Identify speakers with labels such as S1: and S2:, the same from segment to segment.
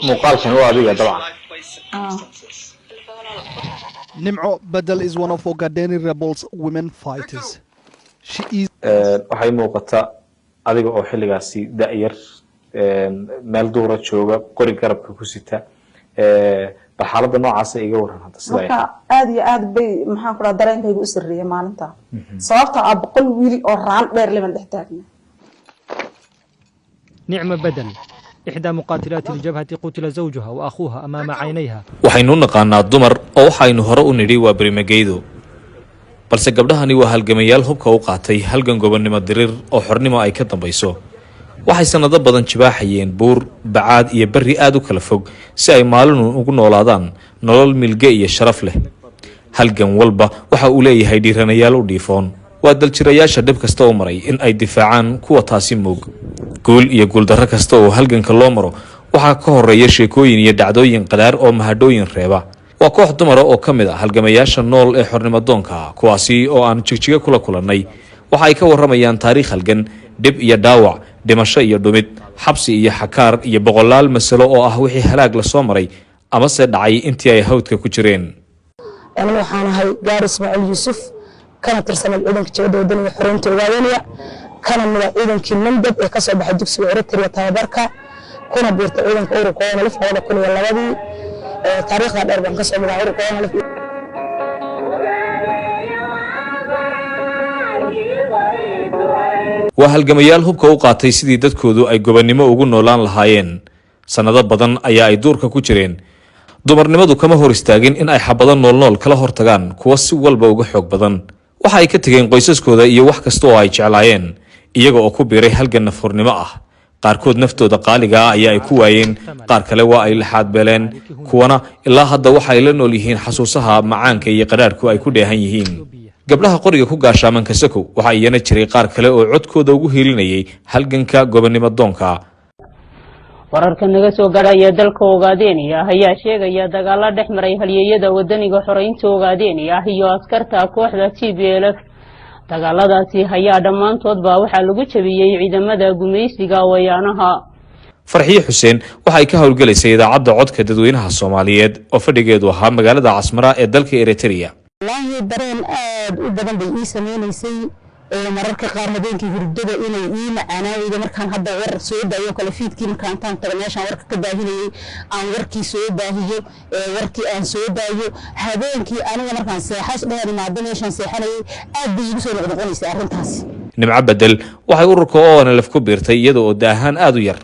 S1: مقال كان هو أبيض طبعا.
S2: Nimco Badal is one of Ogaden rebels women fighters. She is
S1: waxay muuqataa adiga oo xilligaasi da'yar meel duura jooga qori garabka ku sita bal xaaladda noocaas iga waran hadda sida
S3: marka aad iyo aad bay maxaan ku radaa dareenkaygu u sirriyay maalinta sababtoo ah boqol wiil oo raan dheer liman dhex taagna
S4: نعمة بدل إحدى مقاتلات الجبهة قتل زوجها وأخوها أمام عينيها
S5: waxaynu naqaanaa dumar oo waxaynu hore u nidhi waa Barimageedo balse gabdhahani waa halgamayaal hubka u qaatay halgan gobonnimo dirir oo xornimo ay ka dambayso waxay sanado badan jibaaxayeen buur bacaad iyo bari aad u kala fog si ay maalin ugu noolaadaan nolol milge iyo sharaf leh halgan walba waxa uu leeyahay dhiiranayaal u dhiifoon waa daljirayaasha dhib kasta oo maray in ay difaacaan kuwa taasi moog guul iyo guuldarro kasta oo halganka loo maro waxaa ka horeeya sheekooyin iyo dhacdooyin qadaar oo mahadhooyin reeba waa koox dumara oo ka mid ah halgamayaasha nool ee xornimo doonka kuwaasi oo aan jigjiga kula kulannay waxa ay ka warramayaan taariikh halgan dhib iyo dhaawac dhimasho iyo dhumid xabsi iyo xakaar iyo boqolaal masalo oo ah wixii halaag la soo maray ama se dhacay intii ay hawdka ku jireen
S6: أنا waxaan ahay gaar Ismaaciil Yuusuf kana tirsan ciidanka jabada wadaniga xoreynta Ogaadeniya kana mid ah ciidankii Mandab ee ka soo baxay dugsiga Eritrea tababarka kuna biirtay ciidanka ururka ONLF 2002 taariikhda dheer baan ka soo maray ururka ONLF
S5: waa halgamayaal hubka u qaatay sidii dadkoodu ay gobonnimo ugu noolaan lahaayeen sanado badan ayaa ay duurka ku jireen dumarnimadu kama hor istaagin in ay xabado noolnool kala hortagaan kuwa si walba uga xoog badan waxa ay ka tageen qoysaskooda iyo wax kasta oo ay jeclaayeen iyaga oo ku biiray halgan nafhurnimo ah qaarkood naftooda qaaliga ah ayaa ay ku waayeen qaar kale waa ay laxaad beeleen kuwana ilaa hadda waxa ay la nool yihiin xasuusaha macaanka iyo qadhaadhku ay ku dheehan yihiin gabdhaha qoriga ku gaashaaman kasakow waxa iyana jiray qaar kale oo codkooda ugu heelinayay halganka gobonnimo doonka
S7: wararka naga soo gaaraya dalka Ogaadeniya ayaa sheegaya dagaalo dhex maray halyeeyada wadaniga xoreynta Ogaadeniya iyo askarta kooxda TPLF dagaaladaasi ayaa dhamaantoodba waxaa lagu jabiyay ciidamada gumeysiga wayaanaha
S5: farxiye xuseen waxa ay ka howlgalaysay idaacadda codka dadweynaha Soomaaliyeed oo fadhigeedu ahaa magaalada Casmara ee dalka Eritrea
S6: والله dareen aad u badan bay ii sameeynayay mararka qaar habeenkii hurdada inay ii macaanaydo markaan hadda war soo daayo kala fiidkii markaan tago meeshaan warka ka baahinayay aan warkii soo baahiyo warkii aan soo daayo habeenkii aniga markaan seexas dheer imaado meeshaan seexanayay aad bay igu soo noqnoqonaysaa arrintaas
S5: Nimco Badal waxay ururka ONLF ku biirtay iyadoo oo daahan aad u yar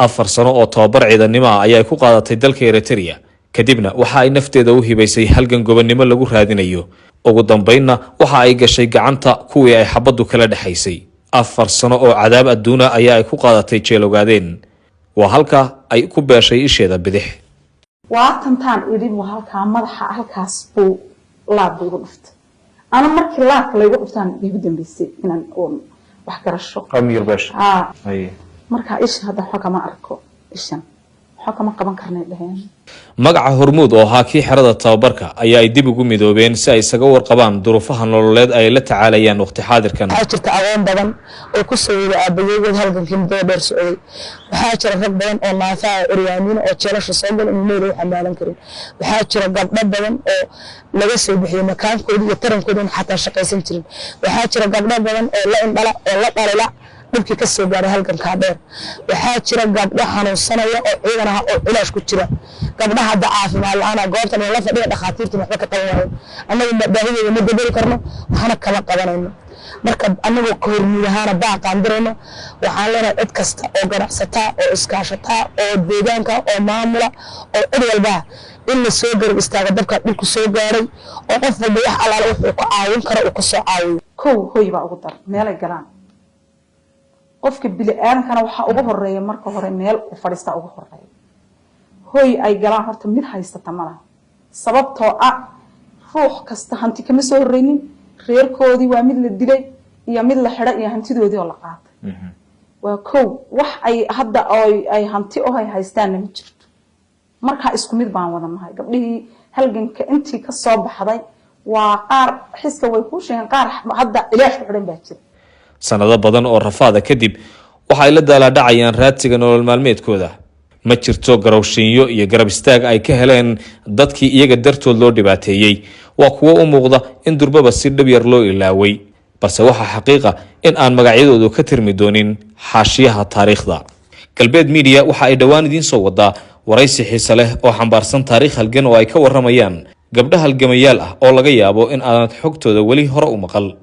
S5: 4 sano oo tababar ciidanimo ah ayay ku qaadatay dalka Eritrea kadibna waxa ay nafteeda u hibaysay halgan gobonnimo lagu raadinayo ugu dambeynna waxa ay gashay gacanta kuwii ay xabadu kala dhaxaysay 4 sano oo cadaab adduuna ayaa ay ku qaadatay jeel Ogaadeen waa halka ay ku beeshay isheeda bidix
S3: waa tantaan idin waa halka madaxa halkaas buu laab ugu dhuftay ana markii laabka la igu dhuftaan igu dambeysay inaan wax garasho
S1: amir bash
S3: ay marka isha hadda waxa ma arko ishan xukuma qaban karnay dhaheen
S5: magaca Hormuud oo ahaa kii xerada tababarka ayaa ay dib ugu midoobeen si ay isaga warqabaan duruufaha nololeed ay la tacaalayaan waqti xaadirkan
S6: waxaa jirta aqoon badan oo ku soo aabayeed halgankii muddo dheer socday waxaa jira rag badan oo naafaha uryaamiin oo jeelasha soo gal in meel wax amaalan karin waxaa jira gabdho badan oo laga soo bixiyay makaankooda iyo tarankooda xataa shaqaysan jirin waxaa jira gabdho badan oo la indhala oo la dhalila dhibkii ka soo gaaray halganka dheer waxaa jira gabdho xanuunsanaya oo ciidan ah oo cilaash ku jira gabdhaha hadda caafimaad la'aan goobtan la fadhiya dhakhaatiirta waxba ka qabanayaan annagu baahidooda ma dabari karno waxna kama qabanayno marka annagu Hormuud ahaan baa qaandirayno waxaan leenahay cid kasta oo ganacsata oo iskaashata oo deegaanka oo maamula oo cid walba in la soo garab istaago dadka dhulku soo gaaray oo qof walba wax alaala wuxuu ku caawin karo uu ku soo caawiyo
S3: kow hoy baa ugu dar meel ay galaan qofka bini'aadamkana waxa ugu horeeya marka hore meel u fadhiista ugu horeeya hoy ay galaan horta mid haysata malaha sababtoo ah ruux kasta hanti kama soo horeynin reerkoodii waa mid la dilay iyo mid la xidhay iyo hantidoodii oo la qaatay waa kow wax ay hadda ay hanti oo ay haystaan ma jirto marka isku mid baan wada nahay gabdhihii halganka intii ka soo baxday waa qaar xiska way ku sheegeen qaar hadda ilaash ku xidhan baa jira
S5: sanado badan oo rafaada kadib waxa ay la daalaadhacayaan raadsiga nolol maalmeedkooda. ma jirto garowshiinyo iyo garab istaag ay ka heleen dadkii iyaga dartood loo dhibaateeyey. waa kuwo u muuqda in durbaba si dhab yar loo ilaaway, balse waxaa xaqiiqa in aan magacyadoodu ka tirmi doonin xaashiyaha taariikhda. galbeed media waxa ay dhowaan idiin soo wadaa waraysi xiise leh oo xambaarsan taariikh halgan oo ay ka waramayaan gabdho halgamayaal ah oo laga yaabo in aanad xogtooda weli hore u maqal.